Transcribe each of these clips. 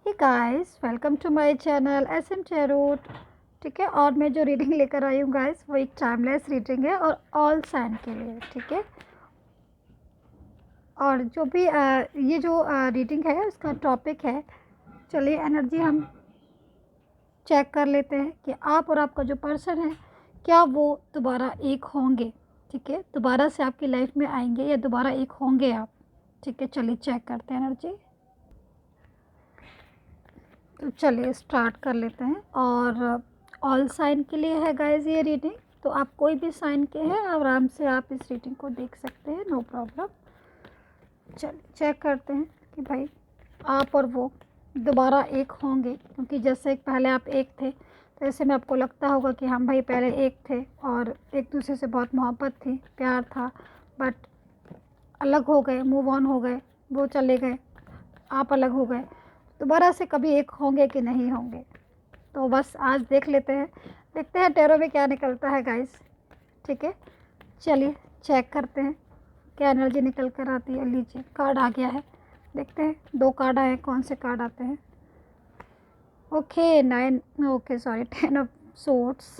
Hey guys, welcome to my channel SM tarot. ठीक है, और मैं जो रीडिंग लेकर आई हूँ गाइस, वो एक टाइमलेस रीडिंग है और ऑल साइन के लिए। ठीक है, और जो भी ये जो रीडिंग है उसका टॉपिक है, चलिए एनर्जी हम चेक कर लेते हैं कि आप और आपका जो पर्सन है क्या वो दोबारा एक होंगे। ठीक है, दोबारा से आपकी लाइफ में आएंगे या दोबारा एक होंगे आप। ठीक है, चलिए चेक करते हैं एनर्जी। तो चलिए स्टार्ट कर लेते हैं। और ऑल साइन के लिए है गाइज ये रीडिंग, तो आप कोई भी साइन के हैं आराम से आप इस रीडिंग को देख सकते हैं, नो प्रॉब्लम। चलिए चेक करते हैं कि भाई आप और वो दोबारा एक होंगे, क्योंकि जैसे पहले आप एक थे तो ऐसे में आपको लगता होगा कि हम भाई पहले एक थे और एक दूसरे से बहुत मोहब्बत थी, प्यार था, बट अलग हो गए, मूव ऑन हो गए, वो चले गए, आप अलग हो गए। दोबारा से कभी एक होंगे कि नहीं होंगे, तो बस आज देख लेते हैं, देखते हैं टैरो में क्या निकलता है गाइस। ठीक है, चलिए चेक करते हैं क्या एनर्जी निकल कर आती है। लीजिए कार्ड आ गया है, देखते हैं 2 कार्ड आए, कौन से कार्ड आते हैं। Okay 9, okay sorry 10 of swords,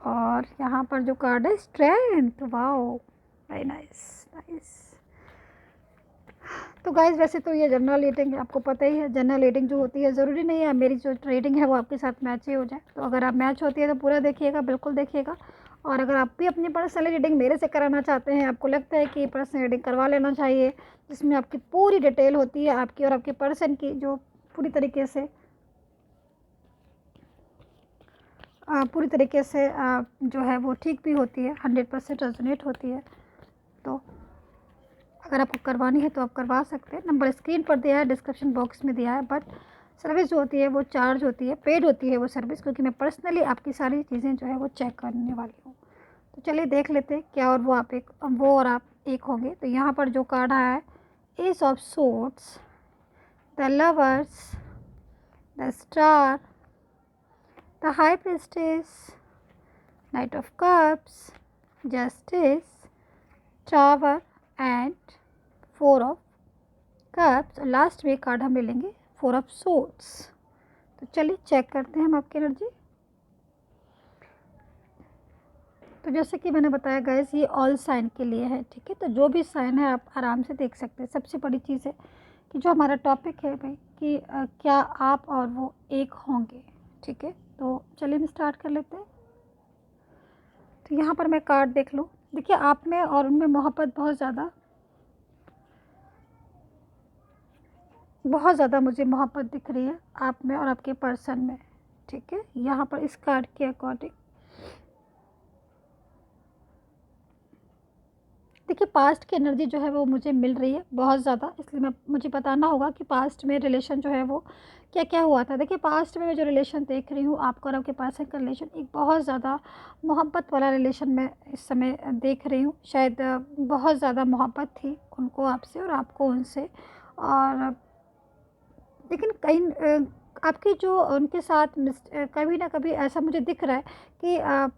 और यहाँ पर जो कार्ड है strength. Wow, very nice nice. तो गाइज़ वैसे तो ये जनरल रीडिंग है, आपको पता ही है जनरल रीडिंग जो होती है ज़रूरी नहीं है मेरी जो रीडिंग है वो आपके साथ मैच ही हो जाए। तो अगर आप मैच होती है तो पूरा देखिएगा, बिल्कुल देखिएगा। और अगर आप भी अपनी पर्सनल रीडिंग मेरे से कराना चाहते हैं, आपको लगता है कि पर्सनल रीडिंग करवा लेना चाहिए, जिसमें आपकी पूरी डिटेल होती है आपकी और आपके पर्सन की, जो पूरी तरीके से जो है वो ठीक भी होती है, 100% रेजोनेट होती है। तो अगर आपको करवानी है तो आप करवा सकते हैं, नंबर स्क्रीन पर दिया है, डिस्क्रिप्शन बॉक्स में दिया है। बट सर्विस जो होती है वो चार्ज होती है, पेड होती है वो सर्विस, क्योंकि मैं पर्सनली आपकी सारी चीज़ें जो है वो चेक करने वाली हूँ। तो चलिए देख लेते हैं क्या और वो और आप एक होंगे। तो यहाँ पर जो कार्ड आया है, S of swords, the lovers, the star, the high priestess, night of cups, justice, tower and 4 of cups. Last में कार्ड हम ले लेंगे 4 ऑफ सोर्ड्स। तो चलिए चेक करते हैं हम आपकी एनर्जी। तो जैसे कि मैंने बताया गाइस, ये ऑल साइन के लिए है। ठीक है, तो जो भी साइन है आप आराम से देख सकते हैं। सबसे बड़ी चीज़ है कि जो हमारा टॉपिक है भाई कि क्या आप और वो एक होंगे। ठीक है, तो चलिए हम स्टार्ट कर लेते हैं। तो यहाँ पर मैं कार्ड देख लूँ, देखिए आप में और उनमें मोहब्बत बहुत ज़्यादा मुझे मोहब्बत दिख रही है आप में और आपके पर्सन में। ठीक है, यहाँ पर इस कार्ड के अकॉर्डिंग देखिए पास्ट की एनर्जी जो है वो मुझे मिल रही है बहुत ज़्यादा, इसलिए मुझे बताना होगा कि पास्ट में रिलेशन जो है वो क्या क्या हुआ था। देखिए पास्ट में मैं जो रिलेशन देख रही हूँ आपका और आपके पर्सन का रिलेशन, एक बहुत ज़्यादा मोहब्बत वाला रिलेशन मैं इस समय देख रही हूँ। शायद बहुत ज़्यादा मोहब्बत थी उनको आपसे और आपको उनसे। और लेकिन कहीं आपकी जो उनके साथ कभी ना कभी ऐसा मुझे दिख रहा है कि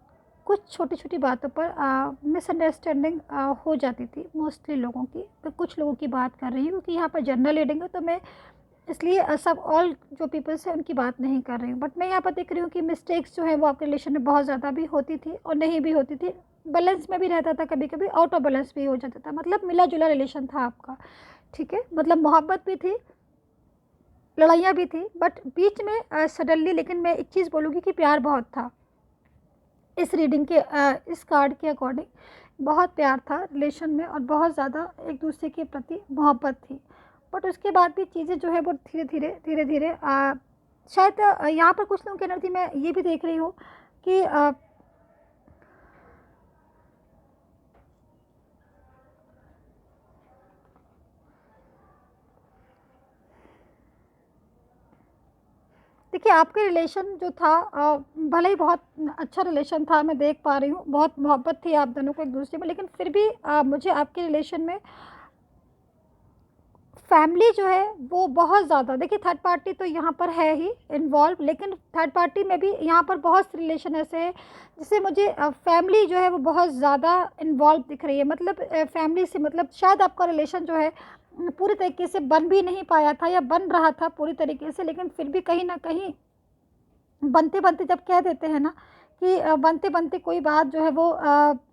कुछ छोटी छोटी बातों पर मिसअंडरस्टैंडिंग हो जाती थी मोस्टली लोगों की। मैं कुछ लोगों की बात कर रही हूँ क्योंकि यहाँ पर जनरल रीडिंग है, तो मैं इसलिए सब ऑल जो पीपल्स हैं उनकी बात नहीं कर रही हूँ। बट मैं यहाँ पर देख रही हूँ कि मिस्टेक्स जो है वो आपके रिलेशन में बहुत ज़्यादा भी होती थी और नहीं भी होती थी, बैलेंस में भी रहता था, कभी कभी आउट ऑफ बैलेंस भी हो जाता था, मतलब मिला जुला रिलेशन था आपका। ठीक है, मतलब मोहब्बत भी थी, लड़ाइयाँ भी थी, बट बीच में सडनली, लेकिन मैं एक चीज़ बोलूँगी कि प्यार बहुत था। इस रीडिंग के इस कार्ड के अकॉर्डिंग बहुत प्यार था रिलेशन में और बहुत ज़्यादा एक दूसरे के प्रति मोहब्बत थी। बट उसके बाद भी चीज़ें जो है वो धीरे धीरे शायद यहाँ पर कुछ लोगों की एनर्जी मैं ये भी देख रही हूँ कि देखिए आपके रिलेशन जो था भले ही बहुत अच्छा रिलेशन था, मैं देख पा रही हूँ बहुत मोहब्बत थी आप दोनों को एक दूसरे में, लेकिन फिर भी मुझे आपके रिलेशन में फैमिली जो है वो बहुत ज़्यादा, देखिए थर्ड पार्टी तो यहाँ पर है ही इन्वॉल्व, लेकिन थर्ड पार्टी में भी यहाँ पर बहुत से रिलेशन ऐसे हैं जिससे मुझे फैमिली जो है वो बहुत ज़्यादा इन्वॉल्व दिख रही है। मतलब फैमिली से मतलब शायद आपका रिलेशन जो है पूरी तरीके से बन भी नहीं पाया था या बन रहा था पूरी तरीके से, लेकिन फिर भी कहीं न कहीं बनते-बनते जब कह देते हैं ना कि बनते-बनते कोई बात जो है वो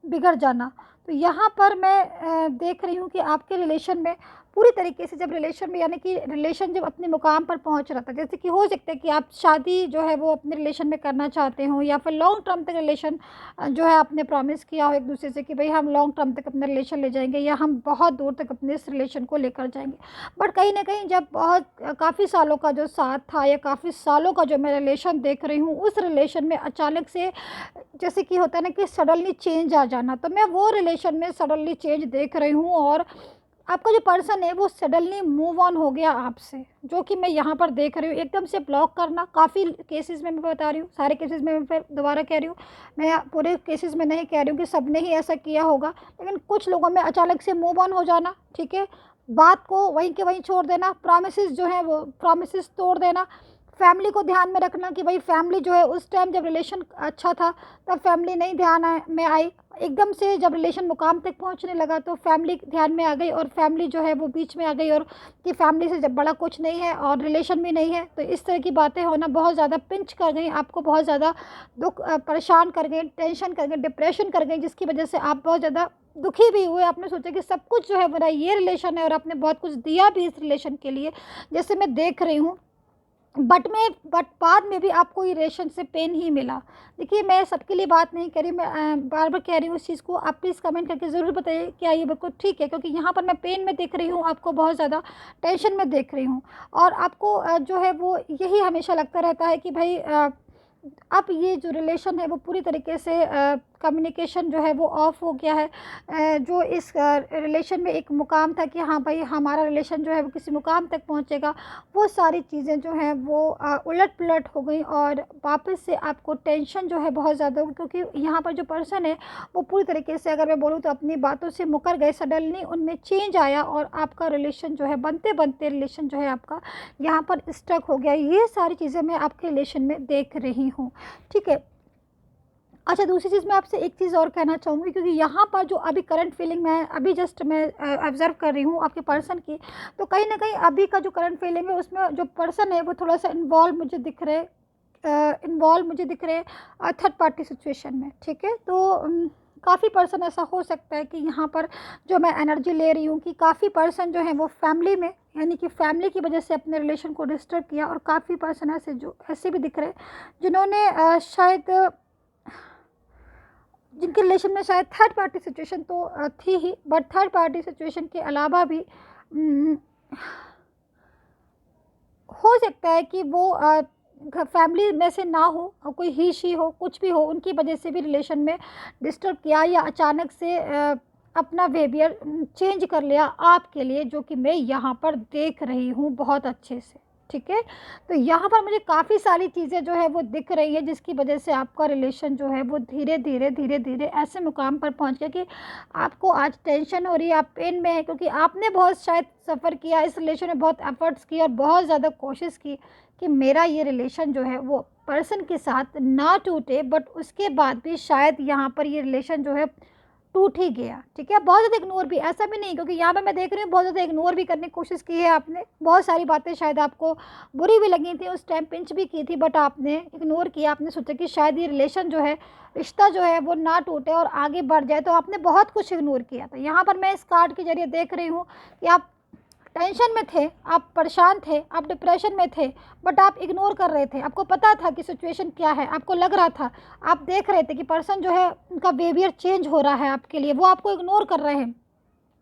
बिगड़ जाना। तो यहाँ पर मैं देख रही हूँ कि आपके रिलेशन में पूरी तरीके से, जब रिलेशन में यानी कि रिलेशन जब अपने मुकाम पर पहुँच रहा था, जैसे कि हो सकता है कि आप शादी जो है वो अपने रिलेशन में करना चाहते हो, या फिर लॉन्ग टर्म तक रिलेशन जो है आपने प्रॉमिस किया हो एक-दूसरे से कि भई हम लॉन्ग टर्म तक अपना रिलेशन ले जाएँगे, या हम बहुत दूर तक अपने इस रिलेशन को लेकर जाएँगे। बट कहीं न कहीं जब बहुत काफ़ी सालों का जो साथ था, या काफ़ी सालों का जो मैं रिलेशन देख रही हूँ, उस रिलेशन में अचानक से जैसे कि होता है ना कि सडनली चेंज आ जाना, तो मैं वो रिलेशन में सडनली चेंज देख रही हूँ। और आपका जो पर्सन है वो सडनली मूव ऑन हो गया आपसे, जो कि मैं यहाँ पर देख रही हूँ। एकदम से ब्लॉक करना, काफ़ी केसेस में मैं बता रही हूँ, सारे केसेस में मैं फिर दोबारा कह रही हूँ, मैं पूरे केसेस में नहीं कह रही हूँ कि सबने ही ऐसा किया होगा, लेकिन कुछ लोगों में अचानक से मूव ऑन हो जाना, ठीक है? बात को वहीं के वहीं छोड़ देना, प्रॉमिसेस जो हैं वो प्रॉमिसेस तोड़ देना, फैमिली को ध्यान में रखना कि भाई फैमिली जो है उस टाइम जब रिलेशन अच्छा था तब फैमिली नहीं ध्यान में आई, एकदम से जब रिलेशन मुकाम तक पहुंचने लगा तो फैमिली ध्यान में आ गई, और फैमिली जो है वो बीच में आ गई, और कि फैमिली से जब बड़ा कुछ नहीं है और रिलेशन भी नहीं है, तो इस तरह की बातें होना बहुत ज़्यादा पिंच कर गई, आपको बहुत ज़्यादा दुख परेशान कर गई, टेंशन कर गई, डिप्रेशन कर गई, जिसकी वजह से आप बहुत ज़्यादा दुखी भी हुए। आपने सोचा कि सब कुछ जो है मेरा ये रिलेशन है, और आपने बहुत कुछ दिया भी इस रिलेशन के लिए, जैसे मैं देख रही हूँ। बट बाद में भी आपको ये रिलेशन से पेन ही मिला। देखिए, मैं सबके लिए बात नहीं कर रही, मैं बार-बार कह रही हूँ इस चीज़ को। आप प्लीज़ कमेंट करके ज़रूर बताइए क्या ये बिल्कुल ठीक है? क्योंकि यहाँ पर मैं पेन में देख रही हूँ, आपको बहुत ज़्यादा टेंशन में देख रही हूँ, और आपको जो है वो यही हमेशा लगता रहता है कि भई अब ये जो रिलेशन है वो पूरी तरीके से कम्युनिकेशन जो है वो ऑफ हो गया है। जो इस रिलेशन में एक मुकाम था कि हाँ भाई हमारा रिलेशन जो है वो किसी मुकाम तक पहुंचेगा, वो सारी चीज़ें जो हैं वो उलट पुलट हो गई, और वापस से आपको टेंशन जो है बहुत ज़्यादा होगी, क्योंकि यहाँ पर जो पर्सन है वो पूरी तरीके से, अगर मैं बोलूँ तो, अपनी बातों से मुकर गए, सडनली उनमें चेंज आया, और आपका रिलेशन जो है बनते बनते रिलेशन जो है आपका यहाँ पर स्टक हो गया। ये सारी चीज़ें मैं आपके रिलेशन में देख रही हूँ, ठीक है? अच्छा, दूसरी चीज़ मैं आपसे एक चीज़ और कहना चाहूँगी, क्योंकि यहाँ पर जो अभी करंट फीलिंग मैं अभी जस्ट मैं ऑब्ज़र्व कर रही हूँ आपके पर्सन की, तो कहीं न कहीं अभी का जो करंट फीलिंग है उसमें जो पर्सन है वो थोड़ा-सा इन्वॉल्व मुझे दिख रहे थर्ड पार्टी सिचुएशन में, ठीक है? तो काफ़ी पर्सन ऐसा हो सकता है कि यहाँ पर जो मैं एनर्जी ले रही हूँ कि काफ़ी पर्सन जो है वो फैमिली में, यानी कि फैमिली की वजह से अपने रिलेशन को डिस्टर्ब किया, और काफ़ी पर्सन ऐसे भी दिख रहे हैं जिन्होंने शायद जिनके रिलेशन में शायद थर्ड पार्टी सिचुएशन तो थी ही, बट थर्ड पार्टी सिचुएशन के अलावा भी उम, हो सकता है कि वो फैमिली में से ना हो, और कोई ही शी हो, कुछ भी हो, उनकी वजह से भी रिलेशन में डिस्टर्ब किया, या अचानक से अपना बिहेवियर चेंज कर लिया आपके लिए, जो कि मैं यहाँ पर देख रही हूँ बहुत अच्छे से, ठीक है? तो यहाँ पर मुझे काफ़ी सारी चीज़ें जो है वो दिख रही है, जिसकी वजह से आपका रिलेशन जो है वो धीरे-धीरे ऐसे मुकाम पर पहुँच गया कि आपको आज टेंशन हो रही है, आप पेन में हैं, क्योंकि आपने बहुत शायद सफ़र किया इस रिलेशन में, बहुत एफ़र्ट्स किए और बहुत ज़्यादा कोशिश की कि मेरा ये रिलेशन जो है वो पर्सन के साथ ना टूटे, बट उसके बाद भी शायद यहाँ पर ये रिलेशन जो है टूट ही गया, ठीक है? बहुत ज़्यादा इग्नोर भी, ऐसा भी नहीं, क्योंकि यहाँ पे मैं देख रही हूँ बहुत ज़्यादा इग्नोर भी करने की कोशिश की है आपने। बहुत सारी बातें शायद आपको बुरी भी लगी थी, उस टाइम पिंच भी की थी, बट आपने इग्नोर किया। आपने सोचा कि शायद ये रिलेशन जो है, रिश्ता जो है वो ना टूटे और आगे बढ़ जाए, तो आपने बहुत कुछ इग्नोर किया था। यहाँ पर मैं इस कार्ड के ज़रिए देख रही हूँ कि आप टेंशन में थे, आप परेशान थे, आप डिप्रेशन में थे, बट आप इग्नोर कर रहे थे। आपको पता था कि सिचुएशन क्या है, आपको लग रहा था, आप देख रहे थे कि पर्सन जो है उनका बिहेवियर चेंज हो रहा है आपके लिए, वो आपको इग्नोर कर रहे हैं।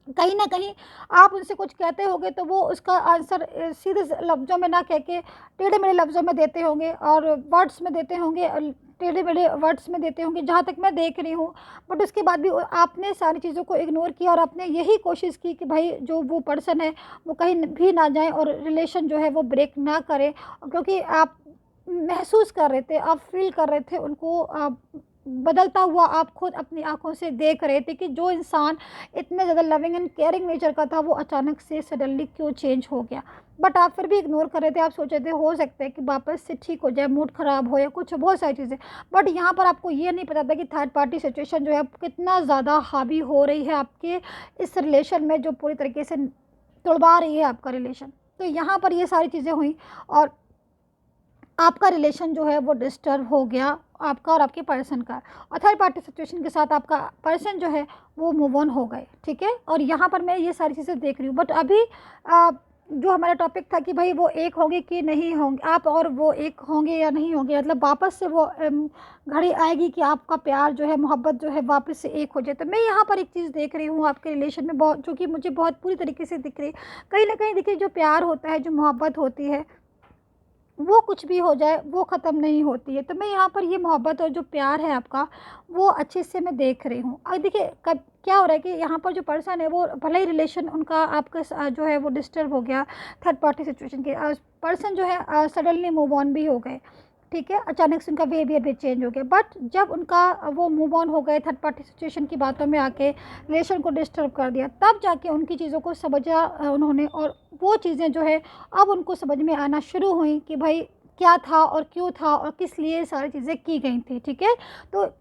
कहीं न कहीं आप उनसे कुछ कहते होंगे तो वो उसका आंसर सीधे स लफ्ज़ों में ना कह के टेढ़े-मेढ़े लफ्ज़ों में देते होंगे, और वर्ड्स में देते होंगे, टेढ़े-मेढ़े वर्ड्स में देते होंगे, जहाँ तक मैं देख रही हूँ। बट उसके बाद भी आपने सारी चीज़ों को इग्नोर किया, और आपने यही कोशिश की कि भाई जो वो पर्सन है वो कहीं भी ना जाए, और रिलेशन जो है वो ब्रेक ना करे, क्योंकि आप महसूस कर रहे थे, आप फ़ील कर रहे थे उनको, बदलता हुआ आप खुद अपनी आँखों से देख रहे थे कि जो इंसान इतने ज़्यादा लविंग एंड केयरिंग नेचर का था, वो अचानक से सडनली क्यों चेंज हो गया। बट आप फिर भी इग्नोर कर रहे थे, आप सोच रहे थे हो सकता है कि वापस से ठीक हो जाए, मूड ख़राब हो या कुछ, बहुत सारी चीज़ें। बट यहाँ पर आपको ये नहीं पता था कि थर्ड पार्टी सिचुएशन जो है कितना ज़्यादा हावी हो रही है आपके इस रिलेशन में, जो पूरी तरीके से तुड़वा रही है आपका रिलेशन। तो यहाँ पर ये सारी चीज़ें हुई और आपका रिलेशन जो है वो डिस्टर्ब हो गया, आपका और आपके पर्सन का। और थर्ड पार्टी सिचुएशन के साथ आपका पर्सन जो है वो मूव ऑन हो गए, ठीक है। और यहाँ पर मैं ये सारी चीज़ें देख रही हूँ। बट अभी जो हमारा टॉपिक था कि भाई वो एक होंगे कि नहीं होंगे, आप और वो एक होंगे या नहीं होंगे, मतलब वापस से वो घड़ी आएगी कि आपका प्यार जो है, मोहब्बत जो है वापस से एक हो जाए। तो मैं यहाँ पर एक चीज़ देख रही हूँ आपके रिलेशन में, बहुत, जो कि मुझे बहुत पूरी तरीके से दिख रही है। कहीं ना कहीं देखिए, जो प्यार होता है, जो मोहब्बत होती है, वो कुछ भी हो जाए वो ख़त्म नहीं होती है। तो मैं यहाँ पर ये मोहब्बत और जो प्यार है आपका, वो अच्छे से मैं देख रही हूँ। अब देखिए कब क्या हो रहा है कि यहाँ पर जो पर्सन है वो भले ही रिलेशन उनका आपका जो है वो डिस्टर्ब हो गया थर्ड पार्टी सिचुएशन के, पर्सन जो है सडनली मूव ऑन भी हो गए, ठीक है, अचानक से उनका बिहेवियर भी चेंज हो गया। बट जब उनका वो मूव ऑन हो गए, थर्ड पार्टी सिचुएशन की बातों में आके रिलेशन को डिस्टर्ब कर दिया, तब जाके उनकी चीज़ों को समझा उन्होंने। और वो चीज़ें जो है अब उनको समझ में आना शुरू हुई कि भाई क्या था और क्यों था और किस लिए सारी चीज़ें की गई थी, ठीक है। तो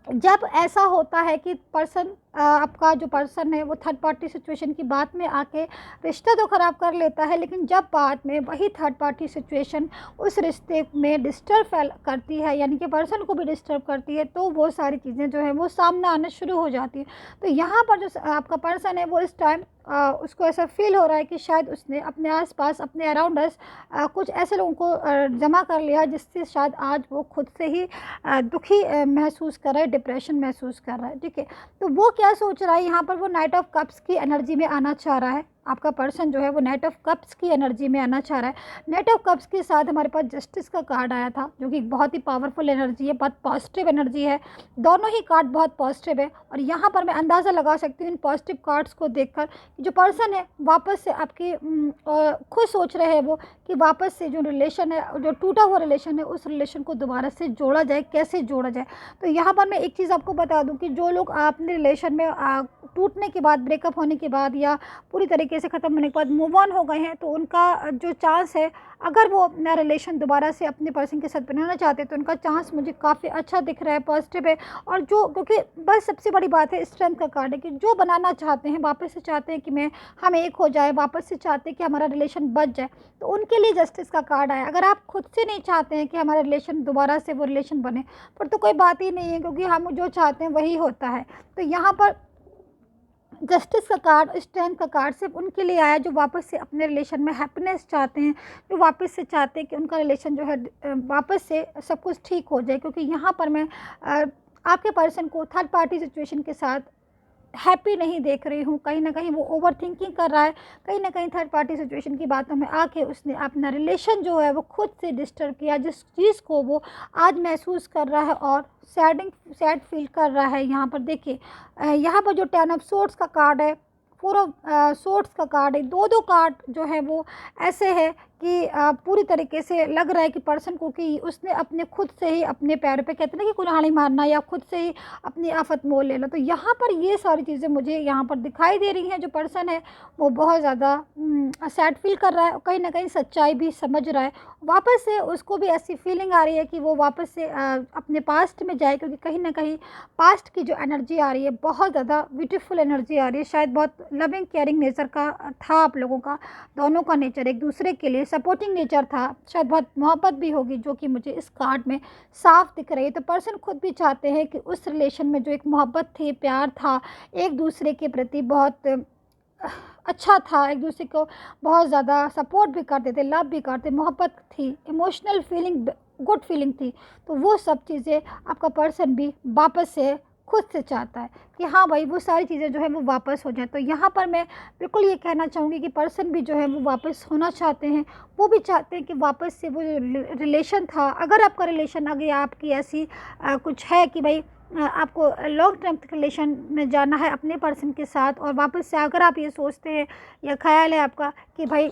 जब ऐसा होता है कि पर्सन आपका जो पर्सन है वो थर्ड पार्टी सिचुएशन की बात में आके रिश्ता तो ख़राब कर लेता है, लेकिन जब बाद में वही थर्ड पार्टी सिचुएशन उस रिश्ते में डिस्टर्ब करती है, यानी कि पर्सन को भी डिस्टर्ब करती है, तो वो सारी चीज़ें जो है वो सामने आना शुरू हो जाती है। तो यहाँ पर जो आपका पर्सन है वो इस टाइम उसको ऐसा फील हो रहा है कि शायद उसने अपने आसपास, अपने अराउंड अस कुछ ऐसे लोगों को जमा कर लिया जिससे शायद आज वो खुद से ही दुखी महसूस कर रहा है, डिप्रेशन महसूस कर रहा है, ठीक है। तो वो क्या सोच रहा है, यहाँ पर वो नाइट ऑफ कप्स की एनर्जी में आना चाह रहा है। आपका पर्सन जो है वो नाइट ऑफ कप्स की एनर्जी में आना चाह रहा है। नाइट ऑफ कप्स के साथ हमारे पास जस्टिस का कार्ड आया था, जो कि बहुत ही पावरफुल एनर्जी है, बहुत पॉजिटिव एनर्जी है। दोनों ही कार्ड बहुत पॉजिटिव है। और यहाँ पर मैं अंदाज़ा लगा सकती हूँ इन पॉजिटिव कार्ड्स को देखकर कि जो पर्सन है वापस से आपकी खुद सोच रहे हैं वो कि वापस से जो रिलेशन है, जो टूटा हुआ रिलेशन है, उस रिलेशन को दोबारा से जोड़ा जाए, कैसे जोड़ा जाए। तो यहाँ पर मैं एक चीज़ आपको बता दूँ कि जो लोग अपने रिलेशन में टूटने के बाद, ब्रेकअप होने के बाद या पूरी तरीके से ख़त्म होने के बाद मूव ऑन हो गए हैं, तो उनका जो चांस है, अगर वो अपना रिलेशन दोबारा से अपने पर्सन के साथ बनाना चाहते हैं, तो उनका चांस मुझे काफ़ी अच्छा दिख रहा है, पॉजिटिव है। और जो, क्योंकि बस सबसे बड़ी बात है स्ट्रेंथ का कार्ड है कि जो बनाना चाहते हैं, वापस से चाहते हैं कि हम एक हो जाए, वापस से चाहते हैं कि हमारा रिलेशन बच जाए, तो उनके लिए जस्टिस का कार्ड आया। अगर आप खुद से नहीं चाहते हैं कि हमारा रिलेशन दोबारा से वो रिलेशन बने, फिर तो कोई बात ही नहीं है, क्योंकि हम जो चाहते हैं वही होता है। तो यहाँ पर जस्टिस का कार्ड, स्ट्रेंथ का कार्ड सिर्फ उनके लिए आया जो वापस से अपने रिलेशन में हैप्पीनेस चाहते हैं, जो वापस से चाहते हैं कि उनका रिलेशन जो है वापस से सब कुछ ठीक हो जाए। क्योंकि यहाँ पर मैं आपके पर्सन को थर्ड पार्टी सिचुएशन के साथ हैप्पी नहीं देख रही हूँ। कहीं ना कहीं वो ओवर थिंकिंग कर रहा है, कहीं ना कहीं थर्ड पार्टी सिचुएशन की बातों में आके उसने अपना रिलेशन जो है वो खुद से डिस्टर्ब किया, जिस चीज़ को वो आज महसूस कर रहा है और सैड फील कर रहा है। यहाँ पर देखिए, यहाँ पर जो 10 ऑफ सोर्ड्स का कार्ड है, 4 ऑफ सोर्ड्स का कार्ड है, दो कार्ड जो है वो ऐसे है कि पूरी तरीके से लग रहा है कि पर्सन को कि उसने अपने खुद से ही अपने पैरों पे, कहते हैं ना कि कुल्हाड़ी मारना, या खुद से ही अपनी आफत मोल लेना। तो यहाँ पर ये सारी चीज़ें मुझे यहाँ पर दिखाई दे रही हैं। जो पर्सन है वो बहुत ज़्यादा सैड फील कर रहा है, कहीं ना कहीं सच्चाई भी समझ रहा है। वापस से उसको भी ऐसी फीलिंग आ रही है कि वो वापस से अपने पास्ट में जाए, क्योंकि कहीं ना कहीं पास्ट की जो एनर्जी आ रही है बहुत ज़्यादा ब्यूटीफुल एनर्जी आ रही है। शायद बहुत लविंग केयरिंग नेचर का था आप लोगों का, दोनों का नेचर एक दूसरे के लिए सपोर्टिंग नेचर था, शायद बहुत मोहब्बत भी होगी, जो कि मुझे इस कार्ड में साफ दिख रही है। तो पर्सन खुद भी चाहते हैं कि उस रिलेशन में जो एक मोहब्बत थी, प्यार था, एक दूसरे के प्रति बहुत अच्छा था, एक दूसरे को बहुत ज़्यादा सपोर्ट भी करते थे, लव भी करते, मोहब्बत थी, इमोशनल फीलिंग, गुड फीलिंग थी। तो वो सब चीज़ें आपका पर्सन भी वापस से खुद से चाहता है कि हाँ भाई वो सारी चीज़ें जो है वो वापस हो जाए। तो यहाँ पर मैं बिल्कुल ये कहना चाहूँगी कि पर्सन भी जो है वो वापस होना चाहते हैं, वो भी चाहते हैं कि वापस से वो जो रिलेशन था, अगर आपका रिलेशन आगे आपकी ऐसी कुछ है कि भाई आपको लॉन्ग टर्म रिलेशन में जाना है अपने पर्सन के साथ, और वापस से अगर आप ये सोचते हैं या ख्याल है आपका कि भाई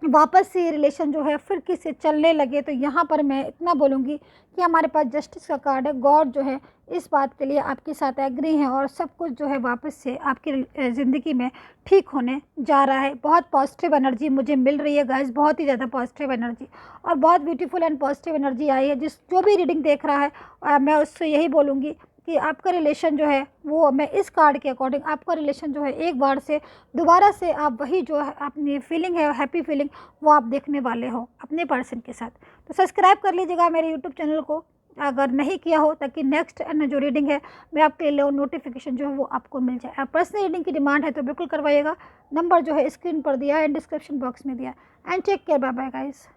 वापस से ये रिलेशन जो है फिर किसी चलने लगे, तो यहाँ पर मैं इतना बोलूँगी कि हमारे पास जस्टिस का कार्ड है। गॉड जो है इस बात के लिए आपके साथ एग्री हैं, और सब कुछ जो है वापस से आपकी ज़िंदगी में ठीक होने जा रहा है। बहुत पॉजिटिव एनर्जी मुझे मिल रही है गाइस, बहुत ही ज़्यादा पॉजिटिव एनर्जी, और बहुत ब्यूटीफुल एंड पॉजिटिव एनर्जी आई है। जो भी रीडिंग देख रहा है मैं उससे यही बोलूँगी कि आपका रिलेशन जो है वो, मैं इस कार्ड के अकॉर्डिंग आपका रिलेशन जो है एक बार से दोबारा से आप वही जो है अपनी फीलिंग है, हैप्पी फीलिंग, वो आप देखने वाले हो अपने पर्सन के साथ। तो सब्सक्राइब कर लीजिएगा मेरे यूट्यूब चैनल को अगर नहीं किया हो, ताकि नेक्स्ट जो रीडिंग है मैं आपके लिए नोटिफिकेशन जो है वो आपको मिल जाए। आप पर्सनल रीडिंग की डिमांड है तो बिल्कुल करवाइएगा। नंबर जो है स्क्रीन पर दिया है, डिस्क्रिप्शन बॉक्स में दिया है। And take care, bye bye guys.